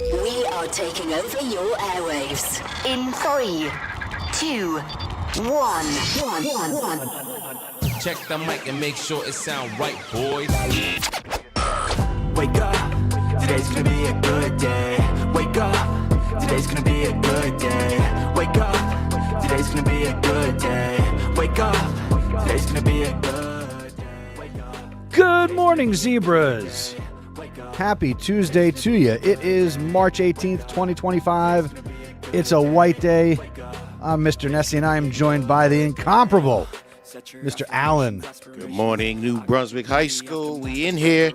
We are taking over your airwaves. In 3, 2, 1. Check the mic and make sure it sound right, boys. Wake up, today's gonna be a good day. Wake up, today's gonna be a good day. Wake up, today's gonna be a good day. Wake up, today's gonna be a good day. Wake up. Good morning, zebras. Happy Tuesday to you. It is March 18th, 2025. It's a white day. I'm Mr. Nessie, and I am joined by the incomparable Mr. Allen. Good morning, New Brunswick High School. We in here.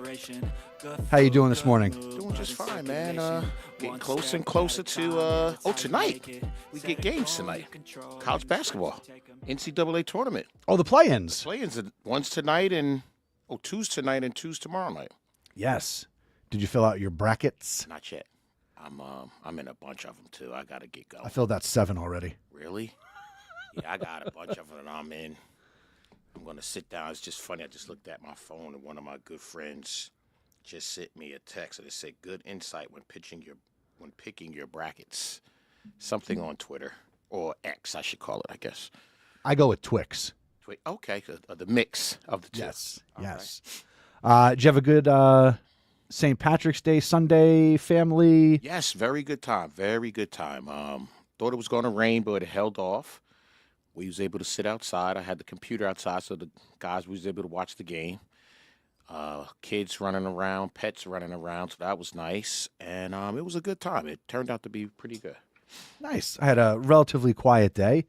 How you doing this morning? Doing just fine, man. Getting closer and closer to, tonight. We get games tonight. College basketball. NCAA tournament. Oh, the play-ins. Play-ins. One's tonight and, two's tonight and two's tomorrow night. Yes. Did you fill out your brackets? Not yet. I'm in a bunch of them, too. I got to get going. I filled out 7 already. Really? Yeah, I got a bunch of them that I'm in. I'm going to sit down. It's just funny. I just looked at my phone, and one of my good friends just sent me a text, and it said, good insight when picking your brackets. Something on Twitter, or X, I should call it, I guess. I go with Twix. Okay, the mix of the two. Yes, All yes. Right. Did you have a good St. Patrick's Day Sunday family? Yes, very good time. Very good time. Thought it was going to rain, but it held off. We was able to sit outside. I had the computer outside, so the guys was able to watch the game. Kids running around, pets running around, so that was nice. And it was a good time. It turned out to be pretty good. Nice. I had a relatively quiet day.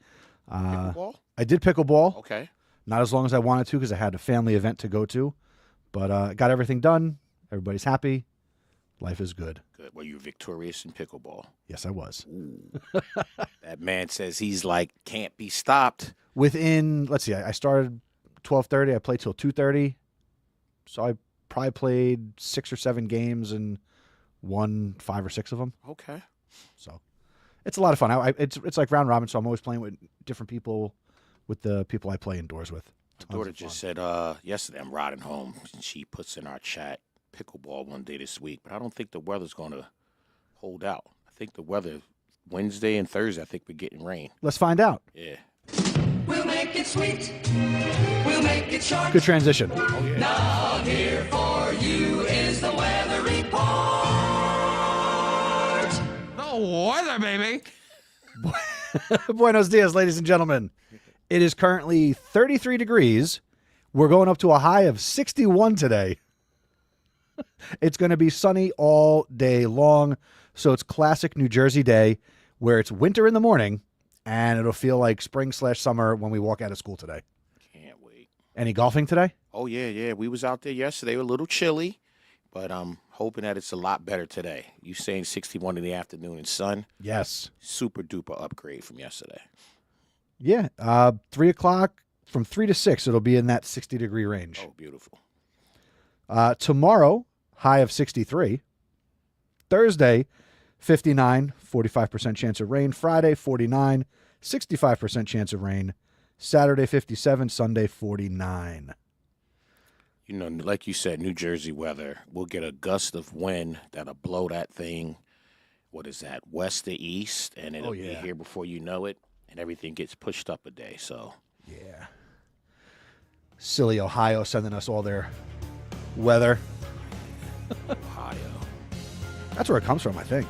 Pickleball? I did pickleball. Okay. Not as long as I wanted to because I had a family event to go to. But got everything done. Everybody's happy. Life is good. Good. Were you victorious in pickleball? Yes, I was. That man says he's like, can't be stopped. Within, let's see, I started 12:30. I played till 2:30. So I probably played 6 or 7 games and won 5 or 6 of them. Okay. So it's a lot of fun. It's like round robin, so I'm always playing with different people, with the people I play indoors with. My daughter just said yesterday, I'm riding home. She puts in our chat pickleball one day this week, but I don't think the weather's going to hold out. I think the weather, Wednesday and Thursday, I think we're getting rain. Let's find out. Yeah. We'll make it sweet. We'll make it short. Good transition. Oh, yeah. Now here for you is the weather report. The weather, baby. Buenos dias, ladies and gentlemen. It is currently 33 degrees. We're going up to a high of 61 today. It's going to be sunny all day long. So it's classic New Jersey day where it's winter in the morning and it'll feel like spring/summer when we walk out of school today. Can't wait. Any golfing today? Oh, yeah. We was out there yesterday. A little chilly, but I'm hoping that it's a lot better today. You saying 61 in the afternoon and sun? Yes. Super duper upgrade from yesterday. Yeah. 3 o'clock, from 3 to 6, it'll be in that 60-degree range. Oh, beautiful. Tomorrow, high of 63. Thursday, 59, 45% chance of rain. Friday, 49, 65% chance of rain. Saturday, 57. Sunday, 49. You know, like you said, New Jersey weather. We'll get a gust of wind that'll blow that thing, what is that, west to east, and it'll be here before you know it, and everything gets pushed up a day. So, yeah. Silly Ohio sending us all their weather. Ohio. That's where it comes from, I think.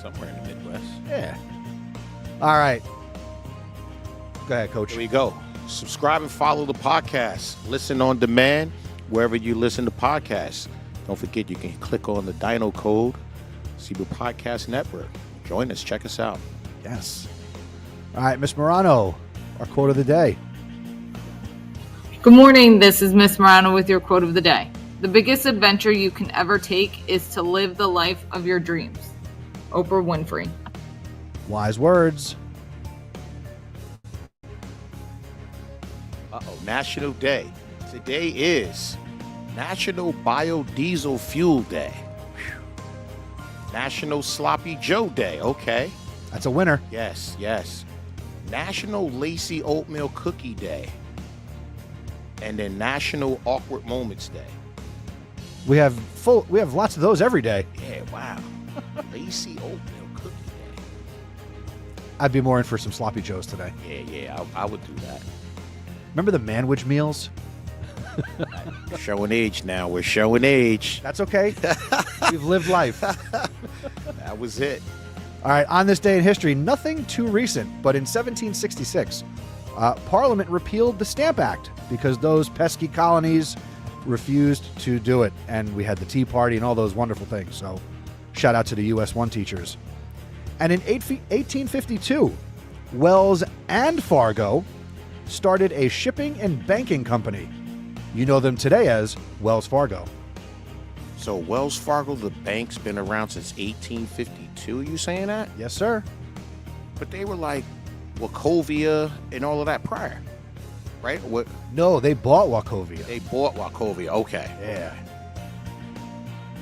Somewhere in the Midwest. Yeah. All right. Go ahead, Coach. Here we go. Subscribe and follow the podcast. Listen on demand wherever you listen to podcasts. Don't forget you can click on the Dino code, Zebra Podcast Network. Join us. Check us out. Yes. All right, Miss Morano, our quote of the day. Good morning. This is Miss Morano with your quote of the day. The biggest adventure you can ever take is to live the life of your dreams. Oprah Winfrey. Wise words. National Day. Today is National Biodiesel Fuel Day. Whew. National Sloppy Joe Day. Okay. That's a winner. Yes. National Lacy Oatmeal Cookie Day. And then National Awkward Moments Day. We have lots of those every day. Yeah, wow. Lacy oatmeal cookie day. I'd be more in for some sloppy joes today. Yeah, I would do that. Remember the Manwich meals? We're showing age now. We're showing age. That's okay. We've lived life. That was it. All right, on this day in history, nothing too recent, but in 1766, Parliament repealed the Stamp Act because those pesky colonies refused to do it. And we had the Tea Party and all those wonderful things. So shout out to the US 1 teachers. And in 1852, Wells and Fargo started a shipping and banking company. You know them today as Wells Fargo. So Wells Fargo, the bank's been around since 1852. You saying that? Yes, sir. But they were like Wachovia and all of that prior, right? What? No, they bought Wachovia. They bought Wachovia. Okay. Yeah.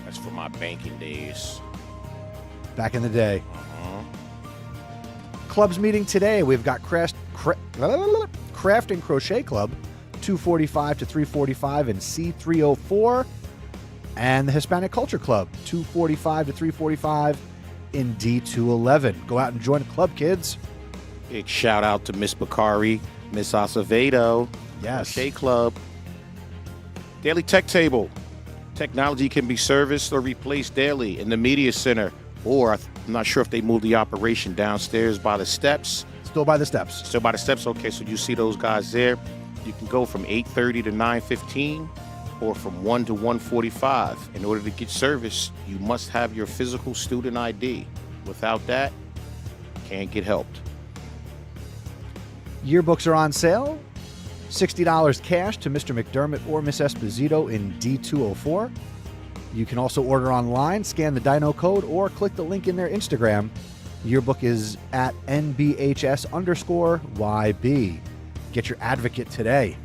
That's for my banking days. Back in the day. Clubs meeting today. We've got Craft and Crochet Club, 245 to 345 in C304. And the Hispanic Culture Club, 245 to 345 in D211. Go out and join the club, kids. Big shout out to Miss Bakari, Miss Acevedo. Yes. Crochet Club. Daily Tech Table. Technology can be serviced or replaced daily in the Media Center. Or, I'm not sure if they moved the operation downstairs by the steps. Still by the steps. Still by the steps? Okay, so you see those guys there. You can go from 8:30 to 9:15 or from 1 to 1:45. In order to get service, you must have your physical student ID. Without that, can't get helped. Yearbooks are on sale. $60 cash to Mr. McDermott or Miss Esposito in D204. You can also order online, scan the Dino code, or click the link in their Instagram. Yearbook is at NBHS_YB. Get your advocate today.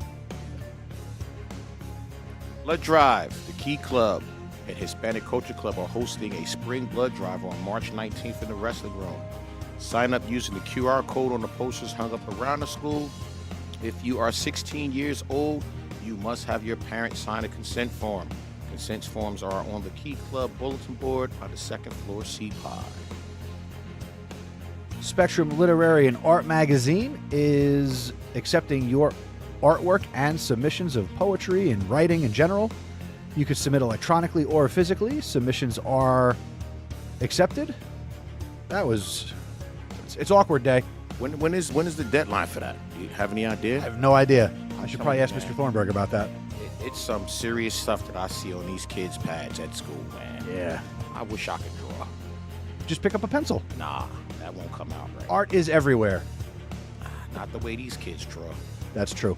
Blood Drive, the Key Club, and Hispanic Culture Club are hosting a spring blood drive on March 19th in the Wrestling Room. Sign up using the QR code on the posters hung up around the school. If you are 16 years old, you must have your parents sign a consent form. Consent forms are on the Key Club bulletin board on the second floor C-Pod. Spectrum Literary and Art Magazine is accepting your artwork and submissions of poetry and writing in general. You could submit electronically or physically. Submissions are accepted. It's awkward day. When is the deadline for that? Do you have any idea? I have no idea. I should probably ask Mr. Thornburg about that. It's some serious stuff that I see on these kids' pads at school, man. Yeah. I wish I could draw. Just pick up a pencil. Nah, that won't come out right. Art is everywhere. Not the way these kids draw. That's true.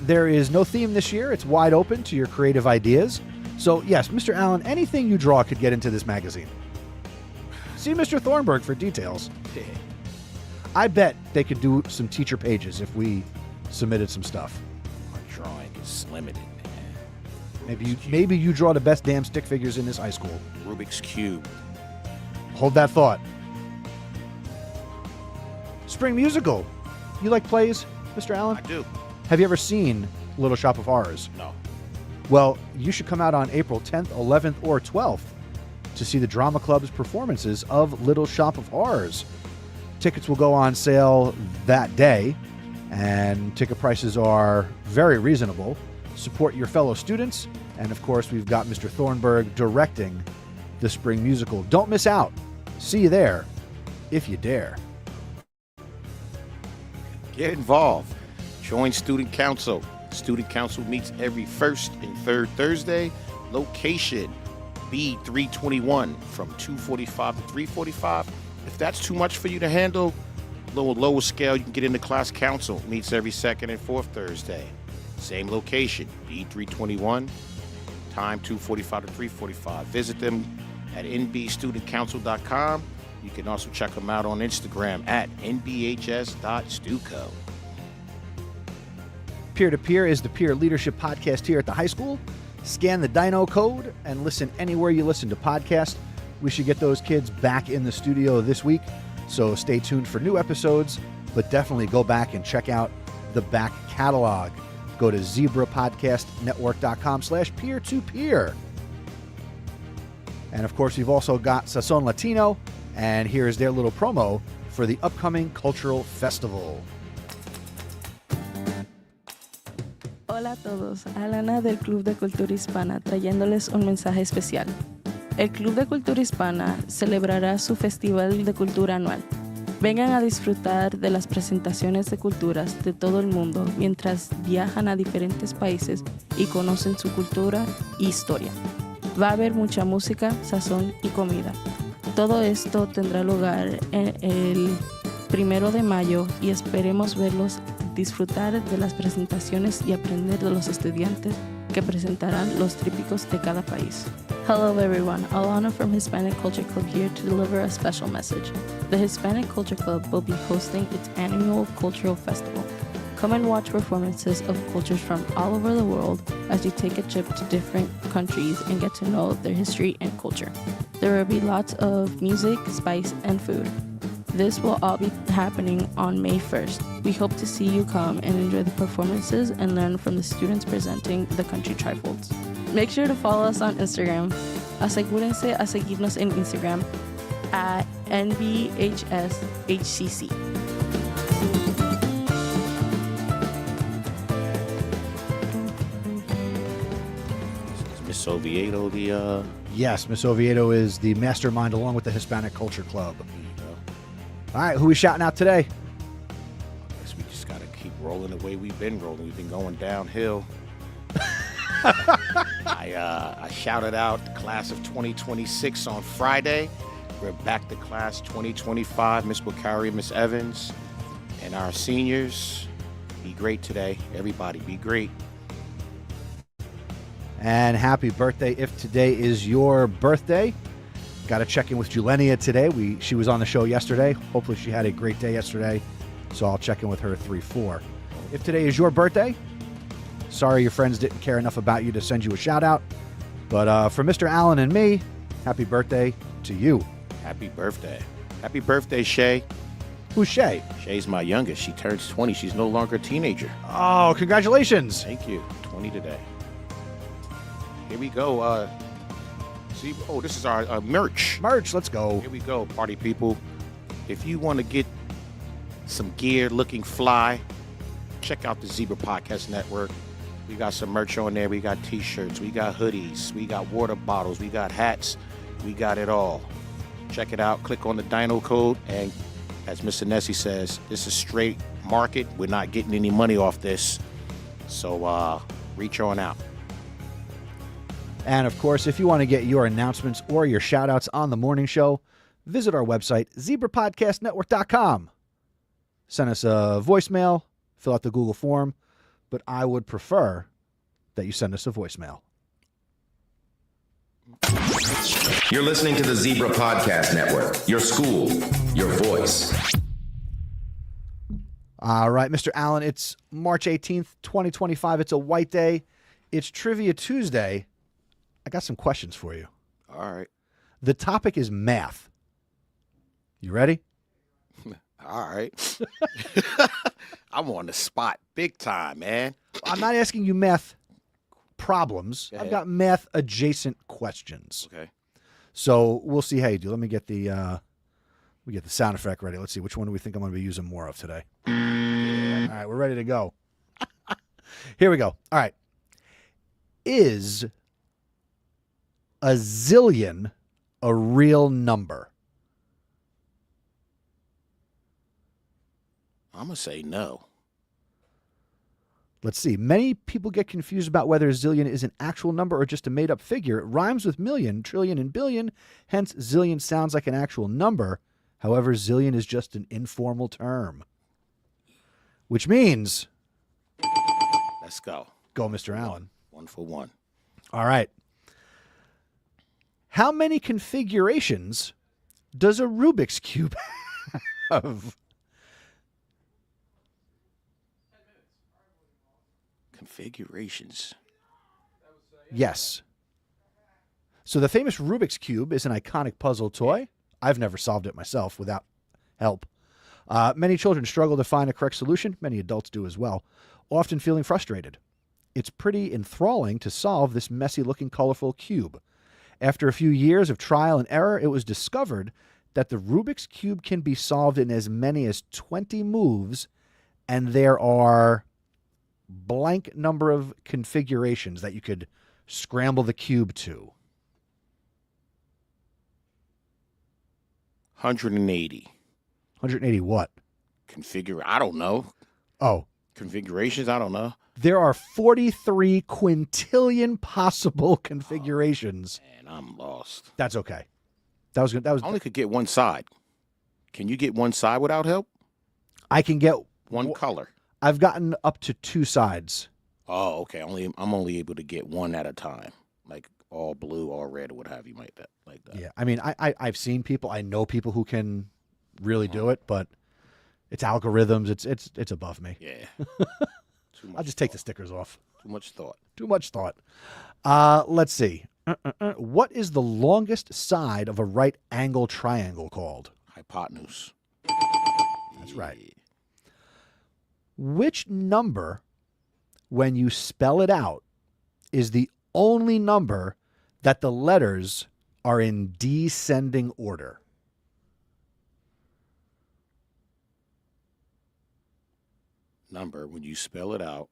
There is no theme this year. It's wide open to your creative ideas. So, yes, Mr. Allen, anything you draw could get into this magazine. See Mr. Thornburg for details. I bet they could do some teacher pages if we submitted some stuff. My drawing is limited, man. Maybe you draw the best damn stick figures in this high school. Rubik's Cube. Hold that thought. Spring musical. You like plays, Mr. Allen? I do. Have you ever seen Little Shop of Horrors? No. Well, you should come out on April 10th, 11th, or 12th to see the Drama Club's performances of Little Shop of Horrors. Tickets will go on sale that day, and ticket prices are very reasonable. Support your fellow students, and of course, we've got Mr. Thornburg directing the spring musical. Don't miss out. See you there, if you dare. Get involved. Join Student Council. Student Council meets every first and third Thursday. Location, B321 from 2:45 to 3:45. If that's too much for you to handle, lower scale, you can get into class council. Meets every second and fourth Thursday. Same location, B321, time 2:45 to 3:45. Visit them at nbstudentcouncil.com. You can also check them out on Instagram at nbhs.stuco. Peer to Peer is the peer leadership podcast here at the high school. Scan the Dino code and listen anywhere you listen to podcasts. We should get those kids back in the studio this week, so stay tuned for new episodes, but definitely go back and check out the back catalog. Go to zebrapodcastnetwork.com/peer-to-peer. And of course, we've also got Sazon Latino, and here is their little promo for the upcoming cultural festival. Hola a todos, Alana del Club de Cultura Hispana trayéndoles un mensaje especial. El Club de Cultura Hispana celebrará su Festival de Cultura anual. Vengan a disfrutar de las presentaciones de culturas de todo el mundo mientras viajan a diferentes países y conocen su cultura e historia. Va a haber mucha música, sazón y comida. Todo esto tendrá lugar el 1 de mayo y esperemos verlos disfrutar de las presentaciones y aprender de los estudiantes que presentarán los trípicos de cada país. Hello everyone, Alana from Hispanic Culture Club here to deliver a special message. The Hispanic Culture Club will be hosting its annual cultural festival. Come and watch performances of cultures from all over the world as you take a trip to different countries and get to know their history and culture. There will be lots of music, spice, and food. This will all be happening on May 1st. We hope to see you come and enjoy the performances and learn from the students presenting the country trifolds. Make sure to follow us on Instagram. Asegúrense a seguirnos en Instagram at NBHSHCC. Is Miss Oviedo the Yes, Miss Oviedo is the mastermind along with the Hispanic Culture Club. All right, who we shouting out today? I guess we just gotta keep rolling the way we've been rolling. We've been going downhill. I shouted out the class of 2026 on Friday. We're back to class 2025, Miss Bukhari, Miss Evans, and our seniors. Be great today. Everybody be great. And happy birthday if today is your birthday. Got to check in with Julenia today. She was on the show yesterday. Hopefully she had a great day yesterday. So I'll check in with her at 3-4. If today is your birthday, sorry your friends didn't care enough about you to send you a shout out. But for Mr. Allen and me, happy birthday to you. Happy birthday. Happy birthday, Shay. Who's Shay? Shay's my youngest. She turns 20. She's no longer a teenager. Oh, congratulations. Thank you. 20 today. Here we go. This is our merch. Merch, let's go. Here we go, party people. If you want to get some gear looking fly, check out the Zebra Podcast Network. We got some merch on there. We got t-shirts. We got hoodies. We got water bottles. We got hats. We got it all. Check it out. Click on the Dino code. And as Mr. Nessie says, this is straight market. We're not getting any money off this. So reach on out. And of course, if you want to get your announcements or your shout outs on the morning show, visit our website, zebrapodcastnetwork.com. Send us a voicemail, fill out the Google form, but I would prefer that you send us a voicemail. You're listening to the Zebra Podcast Network, your school, your voice. All right, Mr. Allen, it's March 18th, 2025. It's a white day. It's Trivia Tuesday. I got some questions for you. All right. The topic is math. You ready? All right. I'm on the spot big time, man. I'm not asking you math problems. I've got math adjacent questions. Okay. So we'll see how you do. Let me get the sound effect ready. Let's see, which one do we think I'm going to be using more of today? All right, we're ready to go. Here we go. All right. Is a zillion a real number? I'm going to say no. Let's see. Many people get confused about whether a zillion is an actual number or just a made-up figure. It rhymes with million, trillion, and billion. Hence, zillion sounds like an actual number. However, zillion is just an informal term. Which means... Let's go. Go, Mr. Allen. 1 for 1. All right. How many configurations does a Rubik's Cube have? Configurations. Yes. So the famous Rubik's Cube is an iconic puzzle toy. I've never solved it myself without help. Many children struggle to find a correct solution. Many adults do as well, often feeling frustrated. It's pretty enthralling to solve this messy-looking, colorful cube. After a few years of trial and error, it was discovered that the Rubik's Cube can be solved in as many as 20 moves, and there are blank number of configurations that you could scramble the cube to. 180. 180 what? I don't know. Oh. Configurations? I don't know. There are 43 quintillion possible configurations. Man, I'm lost. That's okay. That was good. That was I only could get one side. Can you get one side without help? I can get one color. I've gotten up to 2 sides. Oh, okay. I'm only able to get one at a time, like all blue, all red, or what have you, like that. Yeah, I mean, I've seen people. I know people who can really do it, but it's algorithms. It's above me. Yeah. I'll just take the stickers off. Too much thought. Too much thought. Let's see. What is the longest side of a right angle triangle called? Hypotenuse. That's right. Which number, when you spell it out, is the only number that the letters are in descending order? Number, when you spell it out.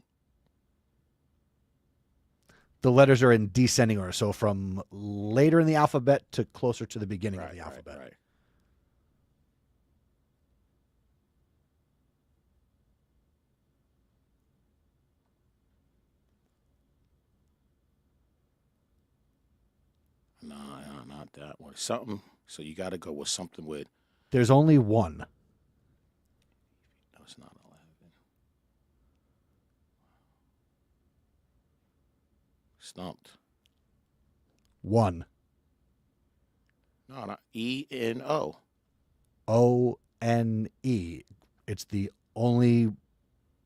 The letters are in descending order, so from later in the alphabet to closer to the beginning of the alphabet. Right. No, not that one. Something. So you got to go with something with. There's only one. No, it's not 11. Stumped. 1. No, not E-N-O. O-N-E. It's the only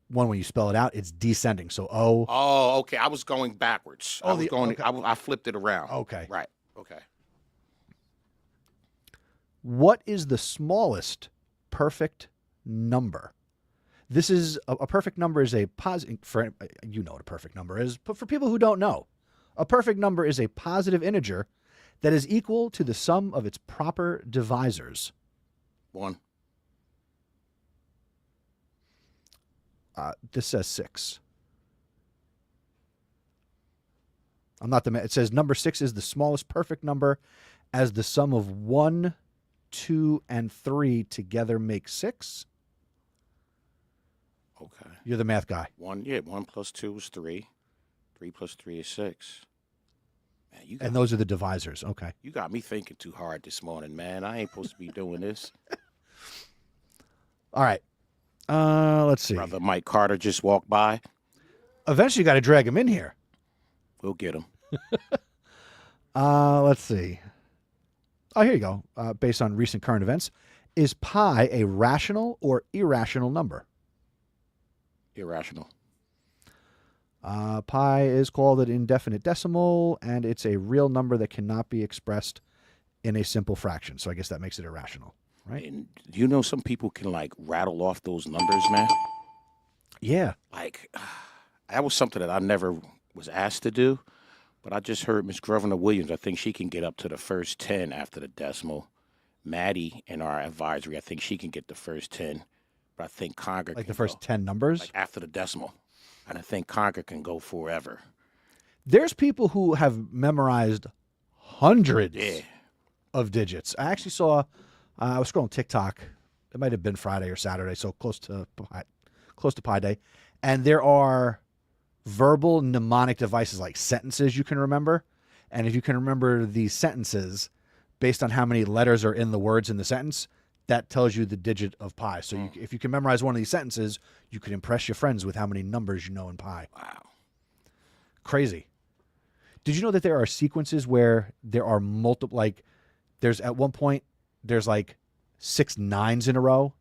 one when you spell it out. It's descending. So O. Oh, okay. I was going backwards. Okay. I flipped it around. Okay. Right. Okay. What is the smallest perfect number? This is a perfect number is a positive. You know what a perfect number is, but for people who don't know, a perfect number is a positive integer that is equal to the sum of its proper divisors. 1. This says 6. I'm not the. It says number 6 is the smallest perfect number, as the sum of 1, 2, and 3 together make 6. Okay. You're the math guy. 1 plus 2 is 3. 3 plus 3 is 6. Man, and those are the divisors. Okay. You got me thinking too hard this morning, man. I ain't supposed to be doing this. All right. Let's see. Brother Mike Carter just walked by. Eventually, you got to drag him in here. We'll get him. Let's see. Oh, here you go. Based on recent current events, is pi a rational or irrational number? Irrational. Pi is called an indefinite decimal, and it's a real number that cannot be expressed in a simple fraction. So I guess that makes it irrational, right? And you know some people can, like, rattle off those numbers, man? Yeah. Like, that was something that I never was asked to do, but I just heard Miss Grosvenor Williams. I think she can get up to the first 10 after the decimal. Maddie in our advisory, I think she can get the first 10, but I think Conger like can the first go, 10 numbers? like after the decimal. And I think Conger can go forever. There's people who have memorized hundreds of digits. I actually saw, I was scrolling TikTok. It might have been Friday or Saturday, so close to Pi Day. And there are verbal mnemonic devices like sentences you can remember. And if you can remember these sentences based on how many letters are in the words in the sentence, that tells you the digit of pi. So if you can memorize one of these sentences, you can impress your friends with how many numbers you know in pi. Wow. Crazy. Did you know that there are sequences where there are multiple, like there's at one point, there's like 6 9s in a row,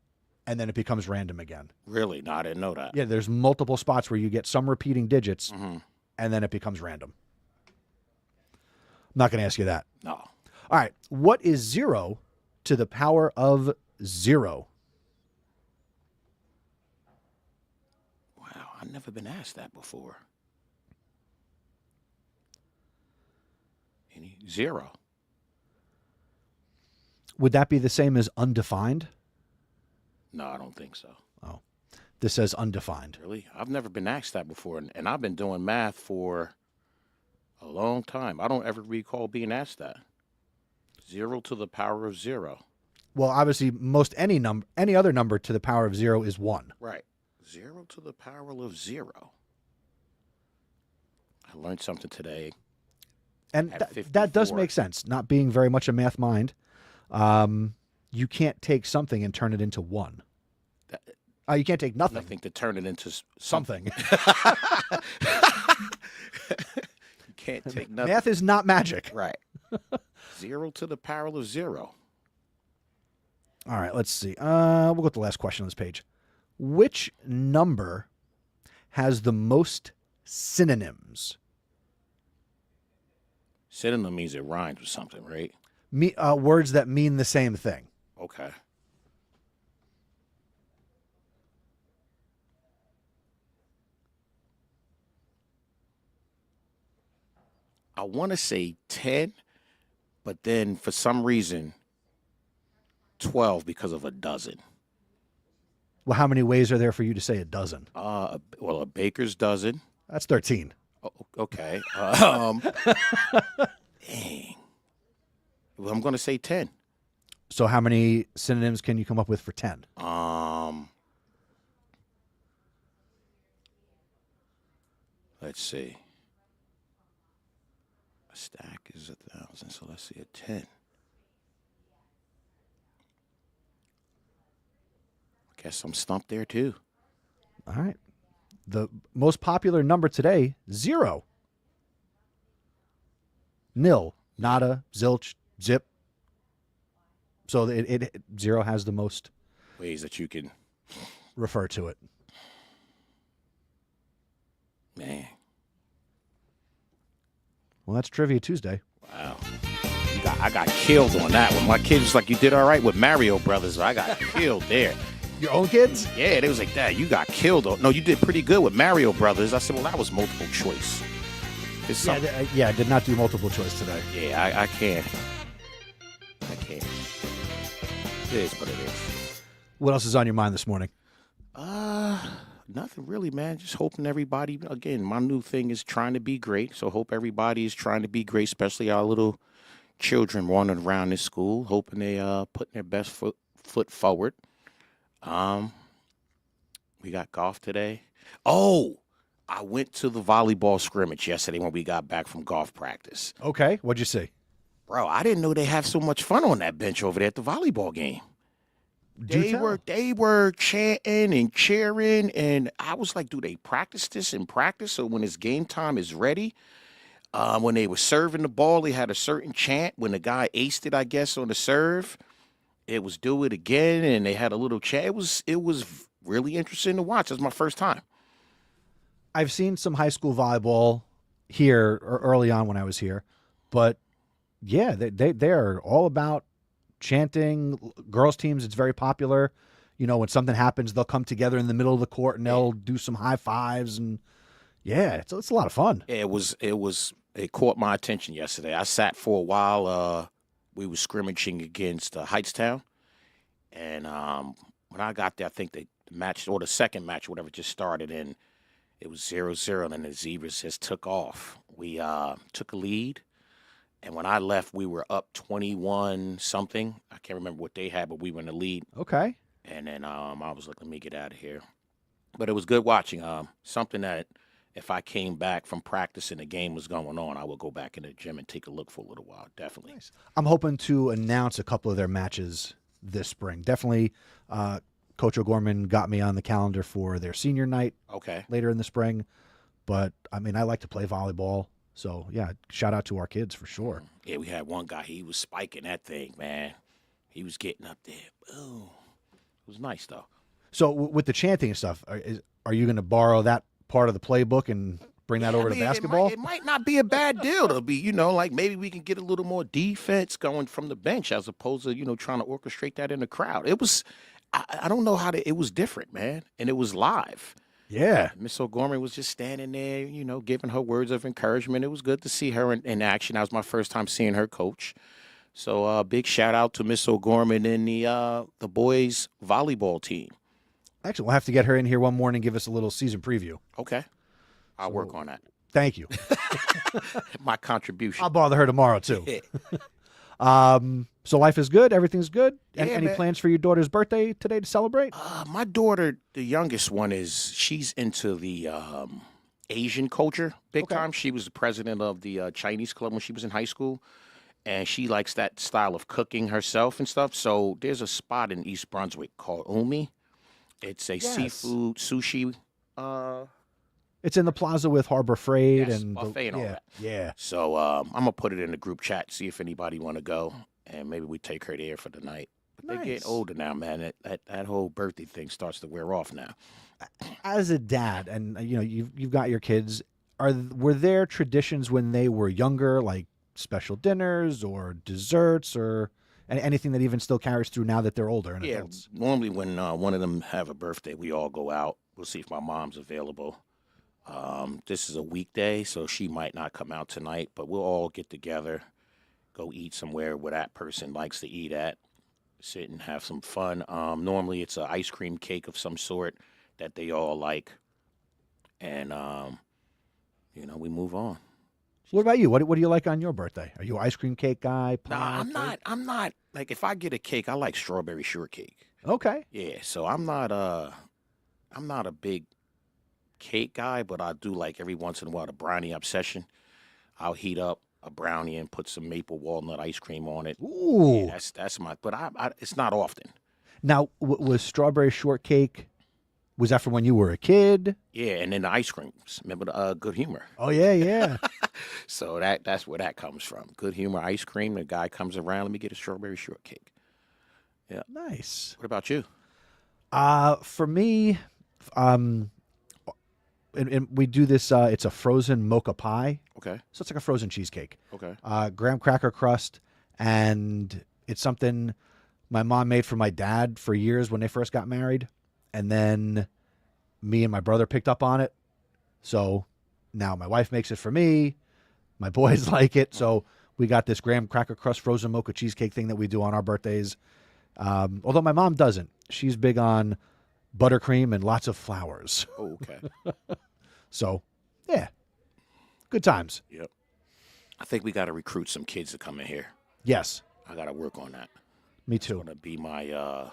and then it becomes random again. Really? No, I didn't know that. Yeah, there's multiple spots where you get some repeating digits, and then it becomes random. I'm not going to ask you that. No. All right. What is 0 to the power of 0? Wow, I've never been asked that before. Zero. Would that be the same as undefined? No, I don't think so. Oh, this says undefined. Really? I've never been asked that before, and I've been doing math for a long time. I don't ever recall being asked that. 0 to the power of 0. Well, obviously, any other number to the power of 0 is 1. Right. 0 to the power of 0. I learned something today. And that does make sense. Not being very much a math mind, you can't take something and turn it into 1. You can't take nothing. Nothing to turn it into something. You can't take nothing. Math is not magic. Right. 0 to the power of 0. All right, let's see. We'll go to the last question on this page. Which number has the most synonyms? Synonym means it rhymes with something, right? Words that mean the same thing. Okay. I want to say 10, but then for some reason 12 because of a dozen. Well, how many ways are there for you to say a dozen? Well, a baker's dozen. That's 13. Oh, okay. Dang. Well, I'm going to say 10. So how many synonyms can you come up with for 10? Let's see. A stack is 1,000, so let's see a 10. Guess I'm stumped there too. All right. The most popular number today, 0. Nil, nada, zilch, zip. So 0 has the most ways that you can refer to it. Man. Well, that's Trivia Tuesday. Wow. I got killed on that one. My kid was like, you did all right with Mario Brothers. I got killed there. Your own kids? Yeah, they was like, Dad, you got killed. No, you did pretty good with Mario Brothers. I said, well, that was multiple choice. Yeah, I did not do multiple choice today. Yeah, I can't. I can't. It is what it is. What else is on your mind this morning? Nothing really, man. Just hoping everybody, again, my new thing is trying to be great. So hope everybody is trying to be great, especially our little children running around this school, hoping they putting their best foot forward. We got golf today. Oh, I went to the volleyball scrimmage yesterday when we got back from golf practice. Okay, what'd you see? Bro, I didn't know they have so much fun on that bench over there at the volleyball game. They were chanting and cheering, and I was like, do they practice this in practice? So when it's game time is ready, when they were serving the ball, they had a certain chant. When the guy aced it, I guess, on the serve, it was do it again, and they had a little chant. It was really interesting to watch. It was my first time. I've seen some high school volleyball here or early on when I was here, but yeah, they are all about chanting. Girls teams, it's very popular. You know, when something happens, they'll come together in the middle of the court and they'll do some high fives, and yeah, it's a lot of fun. It caught my attention yesterday. I sat for a while. We were scrimmaging against Heightstown, and when I got there, I think the match or the second match, whatever, just started, and it was 0-0, and then the Zebras just took off. We took a lead. And when I left, we were up 21-something. I can't remember what they had, but we were in the lead. Okay. And then I was like, let me get out of here. But it was good watching. Something that if I came back from practice and the game was going on, I would go back in the gym and take a look for a little while, definitely. Nice. I'm hoping to announce a couple of their matches this spring. Definitely, Coach O'Gorman got me on the calendar for their senior night later in the spring. But, I mean, I like to play volleyball. So, yeah, shout out to our kids for sure. Yeah, we had one guy, he was spiking that thing, man. He was getting up there. Oh, it was nice, though. So, with the chanting and stuff, are you going to borrow that part of the playbook and bring that over to basketball? It might not be a bad deal to be, like maybe we can get a little more defense going from the bench as opposed to, trying to orchestrate that in the crowd. It was, I don't know it was different, man. And it was live. Yeah. Miss O'Gorman was just standing there, giving her words of encouragement. It was good to see her in action. That was my first time seeing her coach. So big shout out to Miss O'Gorman and the boys volleyball team. Actually, we'll have to get her in here one morning and give us a little season preview. Okay. I'll work on that. Thank you. My contribution. I'll bother her tomorrow, too. So life is good? Everything's good? Yeah, Any man. plans for your daughter's birthday today to celebrate? My daughter, the youngest one, she's into the Asian culture big time. She was the president of the Chinese club when she was in high school. And she likes that style of cooking herself and stuff. So there's a spot in East Brunswick called Umi. It's a seafood sushi. It's in the plaza with Harbor Freight and buffet and all that. Yeah. So I'm gonna put it in the group chat, see if anybody want to go, and maybe we take her there for the night. But they're getting older now, man. That whole birthday thing starts to wear off now. As a dad, and you've got your kids. Were there traditions when they were younger, like special dinners or desserts or anything that even still carries through now that they're older and adults? Normally when one of them have a birthday, we all go out. We'll see if my mom's available. This is a weekday, so she might not come out tonight, but we'll all get together, go eat somewhere where that person likes to eat at, sit and have some fun. Normally it's an ice cream cake of some sort that they all like, and we move on. What about you? What do you like on your birthday? Are you an ice cream cake guy? Pie, I'm not. Like, if I get a cake, I like strawberry shortcake. Okay. Yeah, so I'm not a big cake guy, but I do like every once in a while the brownie obsession. I'll heat up a brownie and put some maple walnut ice cream on it. Ooh. Yeah, that's my. But it's not often. Now, was strawberry shortcake? Was that from when you were a kid? Yeah, and then the ice creams. Remember the Good Humor? Oh yeah. So that's where that comes from. Good Humor ice cream. The guy comes around. Let me get a strawberry shortcake. Yeah. Nice. What about you? For me, and we do this. It's a frozen mocha pie. Okay. So it's like a frozen cheesecake. Okay. Graham cracker crust, and it's something my mom made for my dad for years when they first got married, and then me and my brother picked up on it. So now my wife makes it for me. My boys like it, so we got this graham cracker crust frozen mocha cheesecake thing that we do on our birthdays. Although my mom doesn't. She's big on buttercream and lots of flowers. Oh, okay. So, yeah, good times. Yep. I think we got to recruit some kids to come in here. Yes. I got to work on that. Me too. It's going to be my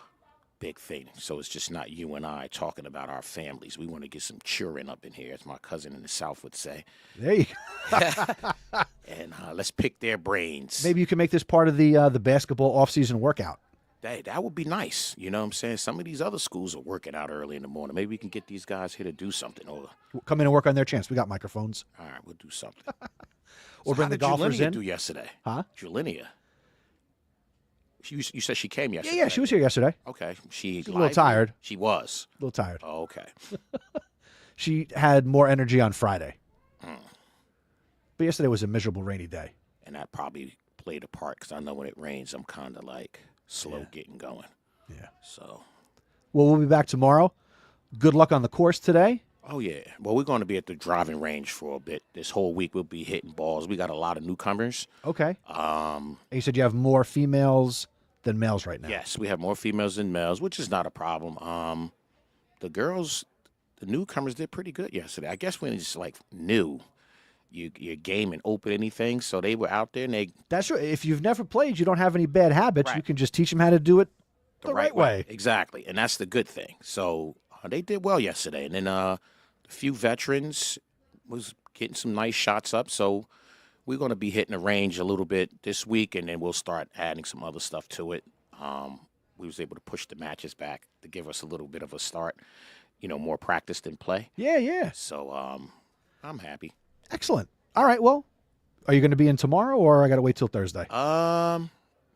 big thing. So it's just not you and I talking about our families. We want to get some children up in here, as my cousin in the South would say. There you go. And let's pick their brains. Maybe you can make this part of the basketball off-season workout. That would be nice. You know what I'm saying? Some of these other schools are working out early in the morning. Maybe we can get these guys here to do something. Or Come in and work on their chance. We got microphones. all right, we'll do something. Or bring the golfers Julinia in. do yesterday? Huh? Julinia. You said she came yesterday. Yeah, she was here yesterday. Okay. She's a little tired. She was. A little tired. Oh, okay. She had more energy on Friday. But yesterday was a miserable rainy day. And that probably played a part because I know when it rains, I'm kind of like slow getting going. Yeah. So. Well, we'll be back tomorrow. Good luck on the course today. Oh, yeah. Well, we're going to be at the driving range for a bit. This whole week we'll be hitting balls. We got a lot of newcomers. Okay. And you said you have more females than males right now. Yes, we have more females than males, which is not a problem. The girls, the newcomers did pretty good yesterday. I guess when it's like new, your game and open anything, so they were out there and they. That's true. If you've never played, you don't have any bad habits. Right. You can just teach them how to do it the right way. Exactly, and that's the good thing. So they did well yesterday, and then a few veterans was getting some nice shots up. So we're going to be hitting the range a little bit this week, and then we'll start adding some other stuff to it. We was able to push the matches back to give us a little bit of a start, more practice than play. Yeah. So I'm happy. Excellent. All right. Well, are you going to be in tomorrow, or I got to wait till Thursday?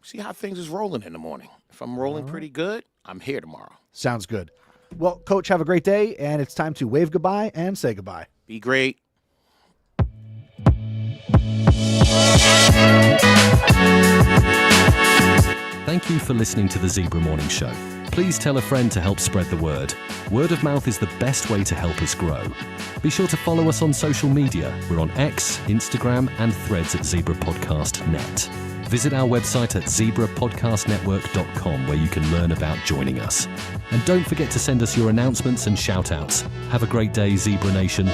See how things is rolling in the morning. If I'm rolling pretty good, I'm here tomorrow. Sounds good. Well, Coach, have a great day, and it's time to wave goodbye and say goodbye. Be great. Thank you for listening to the Zebra Morning Show. Please tell a friend to help spread the word. Word of mouth is the best way to help us grow. Be sure to follow us on social media. We're on X, Instagram, and Threads at Zebra Podcast Net. Visit our website at zebrapodcastnetwork.com where you can learn about joining us. And don't forget to send us your announcements and shout-outs. Have a great day, Zebra Nation.